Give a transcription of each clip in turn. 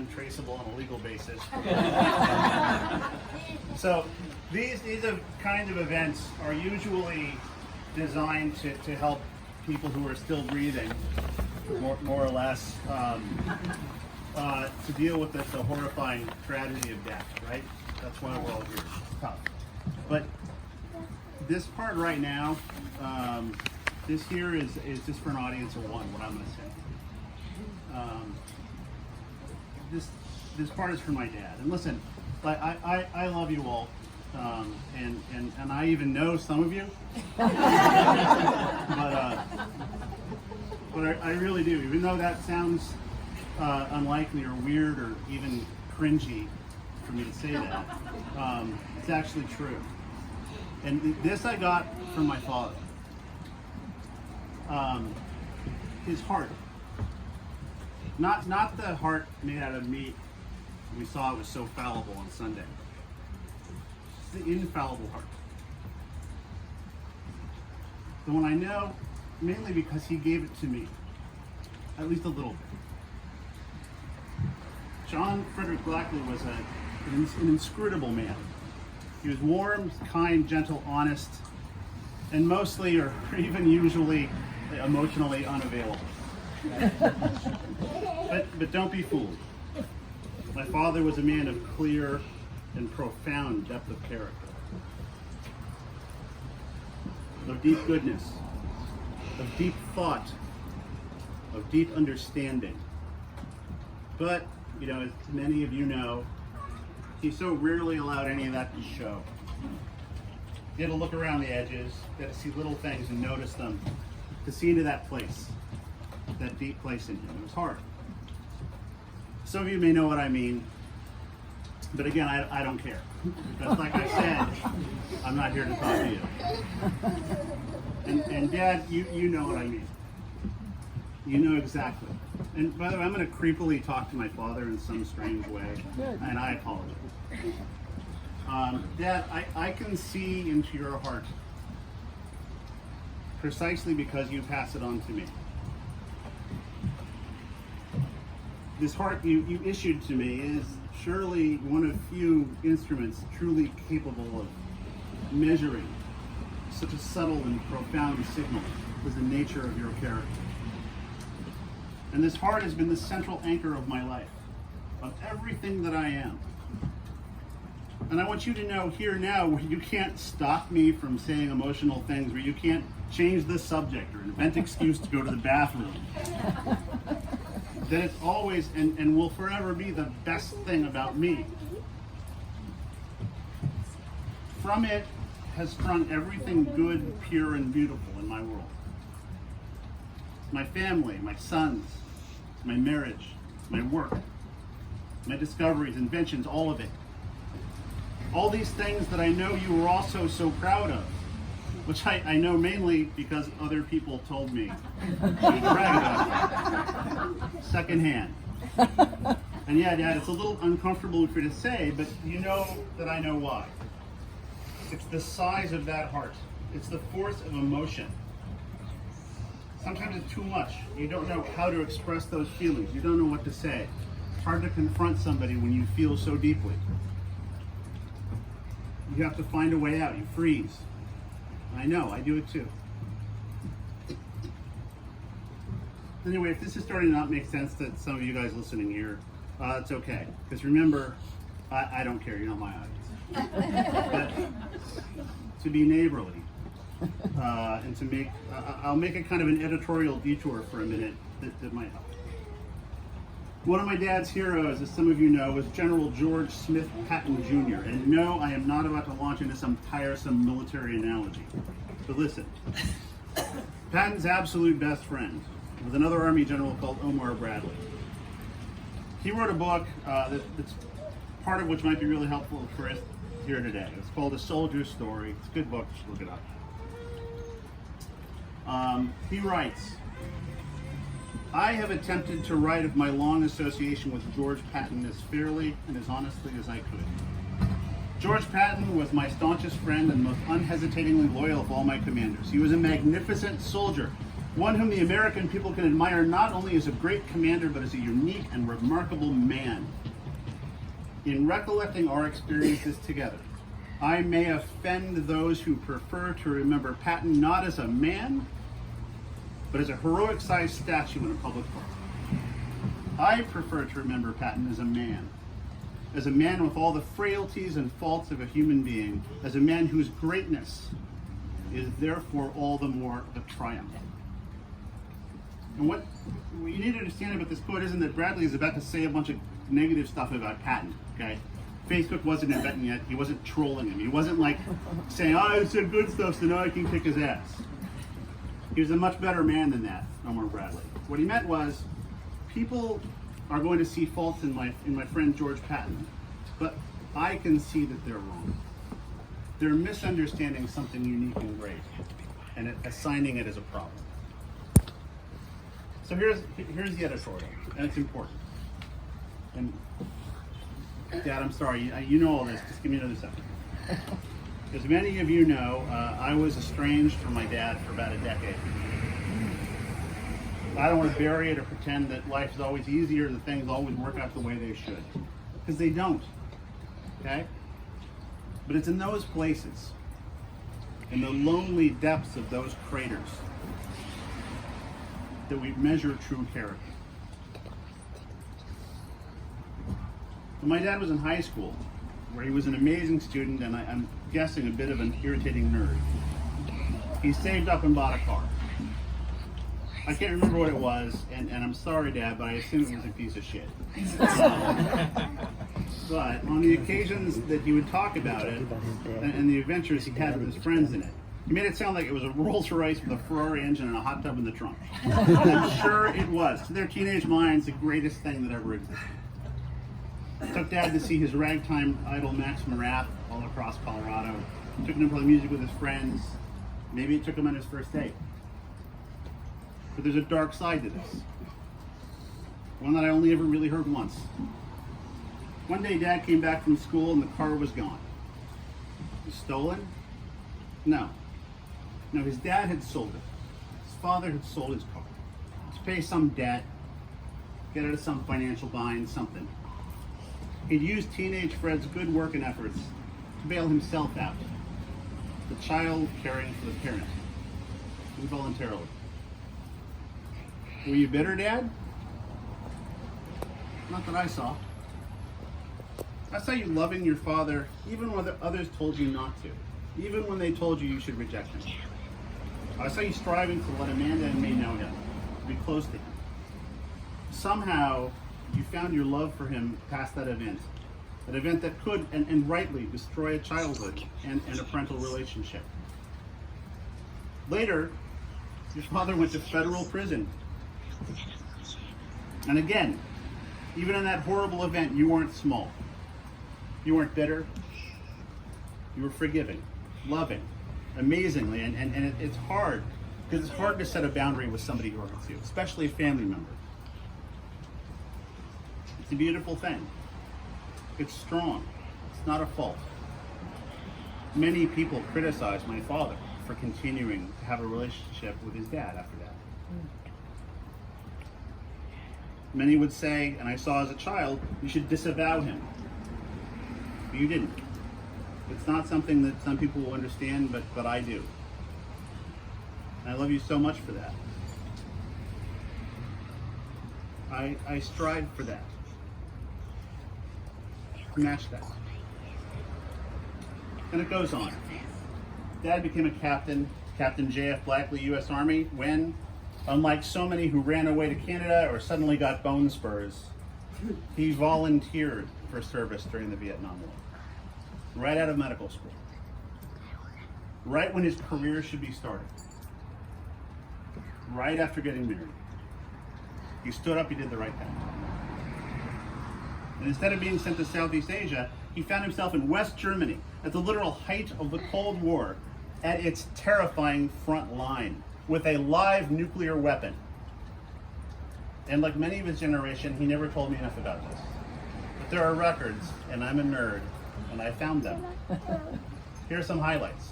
untraceable on a legal basis. So these kinds of events are usually designed to help people who are still breathing, more or less, to deal with the horrifying tragedy of death, right? That's why we're all here. It's tough. But this part right now, this here is just for an audience of one, what I'm going to say. This part is for my dad. And listen, I love you all. And I even know some of you. But I really do. Even though that sounds unlikely or weird or even cringy for me to say that, it's actually true. And this I got from my father. His heart. Not the heart made out of meat. We saw it was so fallible on Sunday. It's the infallible heart. The one I know, mainly because he gave it to me. At least a little bit. John Fredric Blackley was an inscrutable man. He was warm, kind, gentle, honest, and mostly, or even usually, emotionally unavailable. But don't be fooled. My father was a man of clear and profound depth of character, of deep goodness, of deep thought, of deep understanding. But, as many of you know, he so rarely allowed any of that to show. He had to look around the edges, he had to see little things and notice them, to see into that place, that deep place in him. It was hard. Some of you may know what I mean, but again, I don't care. Because like I said, I'm not here to talk to you. And Dad, you know what I mean. You know exactly. And by the way, I'm going to creepily talk to my father in some strange way, and I apologize. Dad, I can see into your heart precisely because you pass it on to me. This heart you issued to me is surely one of few instruments truly capable of measuring such a subtle and profound signal as the nature of your character. And this heart has been the central anchor of my life, of everything that I am. And I want you to know here now, where you can't stop me from saying emotional things, where you can't change the subject or invent excuse to go to the bathroom, that it's always and will forever be the best thing about me. From it has sprung everything good, pure, and beautiful in my world. My family, my sons, my marriage, my work, my discoveries, inventions, all of it. All these things that I know you were also so proud of, which I know mainly because other people told me to brag about them, secondhand. And yeah, Dad, it's a little uncomfortable for you to say, but you know that I know why. It's the size of that heart. It's the force of emotion. Sometimes it's too much. You don't know how to express those feelings. You don't know what to say. It's hard to confront somebody when you feel so deeply. You have to find a way out. You freeze. I know, I do it too. Anyway, if this is starting to not make sense to some of you guys listening here, it's okay. Because remember, I don't care. You're not my audience. But to be neighborly, and to make, I'll make a kind of an editorial detour for a minute that might help. One of my dad's heroes, as some of you know, was General George Smith Patton Jr. And no, I am not about to launch into some tiresome military analogy. But listen, Patton's absolute best friend was another Army general called Omar Bradley. He wrote a book that's part of which might be really helpful for us here today. It's called A Soldier's Story. It's a good book, you should look it up. He writes, I have attempted to write of my long association with George Patton as fairly and as honestly as I could. George Patton was my staunchest friend and most unhesitatingly loyal of all my commanders. He was a magnificent soldier One whom the American people can admire not only as a great commander, but as a unique and remarkable man. In recollecting our experiences together, I may offend those who prefer to remember Patton not as a man, but as a heroic-sized statue in a public park. I prefer to remember Patton as a man with all the frailties and faults of a human being, as a man whose greatness is therefore all the more a triumph. And what you need to understand about this quote isn't that Bradley is about to say a bunch of negative stuff about Patton, okay? Facebook wasn't invented yet. He wasn't trolling him. He wasn't like saying, oh, I said good stuff, so now I can kick his ass. He was a much better man than that, Omar Bradley. What he meant was, people are going to see faults in my friend George Patton, but I can see that they're wrong. They're misunderstanding something unique and great, and assigning it as a problem. So here's the editorial, and it's important. And Dad, I'm sorry, you know all this, just give me another second. As many of you know, I was estranged from my dad for about a decade. I don't want to bury it or pretend that life is always easier, that things always work out the way they should, because they don't, okay? But it's in those places, in the lonely depths of those craters, that we measure true character. When my dad was in high school, where he was an amazing student and I'm guessing a bit of an irritating nerd, he saved up and bought a car. I can't remember what it was, and I'm sorry, Dad, but I assume it was a piece of shit. But on the occasions that he would talk about it, and the adventures he had with his friends in it, he made it sound like it was a Rolls Royce with a Ferrari engine and a hot tub in the trunk. And I'm sure it was. To their teenage minds, the greatest thing that ever existed. I took Dad to see his ragtime idol Max Morath all across Colorado. Took him to play music with his friends. Maybe it took him on his first date. But there's a dark side to this. One that I only ever really heard once. One day Dad came back from school and the car was gone. It was stolen? No. No, his dad had sold it. His father had sold his car to pay some debt, get out of some financial bind, something. He'd used teenage Fred's good work and efforts to bail himself out. The child caring for the parent, involuntarily. Were you bitter, Dad? Not that I saw. I saw you loving your father even when others told you not to. Even when they told you should reject him. I saw you striving to let Amanda and me know him, to be close to him. Somehow, you found your love for him past that event that could, and rightly, destroy a childhood and a parental relationship. Later, your father went to federal prison. And again, even in that horrible event, you weren't small. You weren't bitter. You were forgiving, loving, amazingly, and it's hard, because it's hard to set a boundary with somebody who hurts you, especially a family member. It's a beautiful thing. It's strong. It's not a fault. Many people criticize my father for continuing to have a relationship with his dad after that. Many would say, and I saw as a child, you should disavow him. But you didn't. It's not something that some people will understand, but I do. And I love you so much for that. I strive for that. Match that. And it goes on. Dad became a captain, Captain J.F. Blackley, U.S. Army, when, unlike so many who ran away to Canada or suddenly got bone spurs, he volunteered for service during the Vietnam War. Right out of medical school. Right when his career should be starting. Right after getting married. He stood up, he did the right thing. And instead of being sent to Southeast Asia, he found himself in West Germany at the literal height of the Cold War, at its terrifying front line, with a live nuclear weapon. And like many of his generation, he never told me enough about this. But there are records, and I'm a nerd, and I found them. Here are some highlights.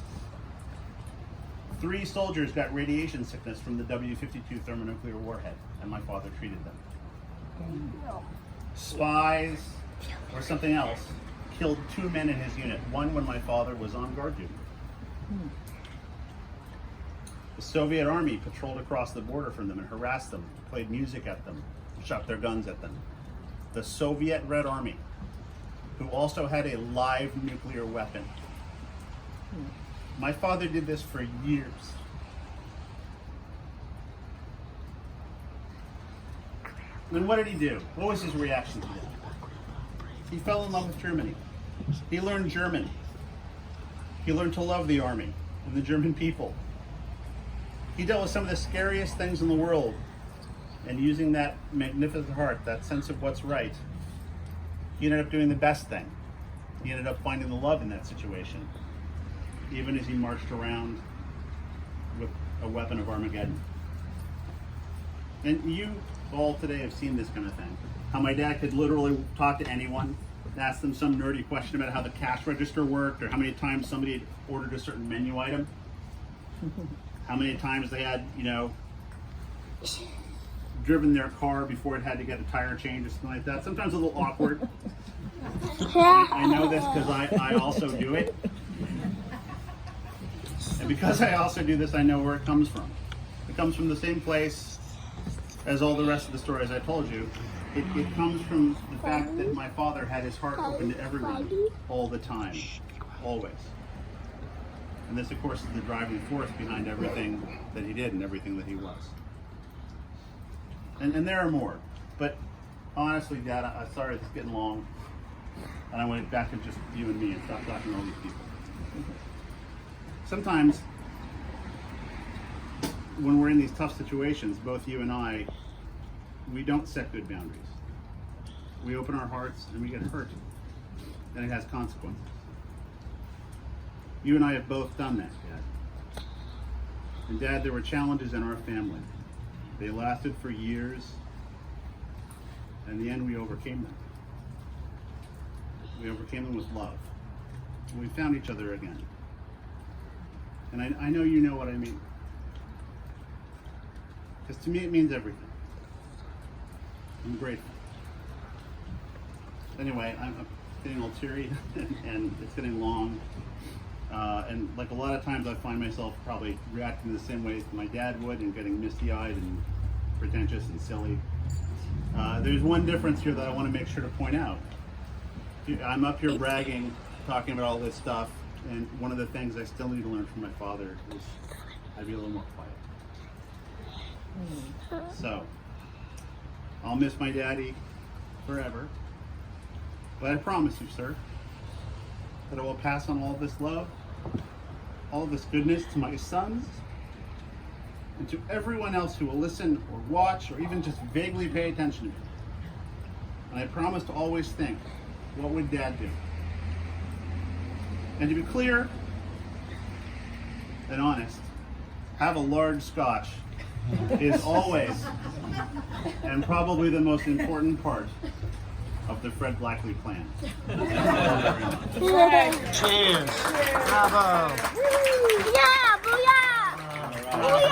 3 soldiers got radiation sickness from the W-52 thermonuclear warhead, and my father treated them. Spies or something else killed 2 men in his unit, one when my father was on guard duty. The Soviet army patrolled across the border from them and harassed them, played music at them, shot their guns at them. The Soviet Red Army, who also had a live nuclear weapon. My father did this for years. And what did he do? What was his reaction to that? He fell in love with Germany. He learned German. He learned to love the army and the German people. He dealt with some of the scariest things in the world, and using that magnificent heart, that sense of what's right, he ended up doing the best thing. He ended up finding the love in that situation, even as he marched around with a weapon of Armageddon. And you all today have seen this kind of thing. How my dad could literally talk to anyone, ask them some nerdy question about how the cash register worked, or how many times somebody had ordered a certain menu item. How many times they had, driven their car before it had to get a tire change or something like that. Sometimes a little awkward. I know this because I also do it. And because I also do this, I know where it comes from. It comes from the same place as all the rest of the stories I told you. It comes from the fact that my father had his heart open to everyone all the time, always. And this, of course, is the driving force behind everything that he did and everything that he was. And there are more. But honestly, Dad, I'm sorry it's getting long. And I went back to just you and me and stopped talking to all these people. Sometimes, when we're in these tough situations, both you and I, we don't set good boundaries. We open our hearts and we get hurt. And it has consequences. You and I have both done that, Dad. And Dad, there were challenges in our family. They lasted for years. And in the end, we overcame them. We overcame them with love. And we found each other again. And I know you know what I mean. Because to me, it means everything. I'm grateful. Anyway, I'm getting a little teary, and it's getting long. And like a lot of times I find myself probably reacting the same way as my dad would and getting misty-eyed and pretentious and silly. There's one difference here that I want to make sure to point out. I'm up here bragging, talking about all this stuff, and one of the things I still need to learn from my father is I'd be a little more quiet. So, I'll miss my daddy forever, but I promise you, sir, that I will pass on all this love, all this goodness to my sons, and to everyone else who will listen or watch or even just vaguely pay attention to me. And I promise to always think, what would Dad do? And to be clear and honest, have a large scotch is always and probably the most important part of the Fred Blackley plan. Cheers! Bravo! Yeah, booyah! All right.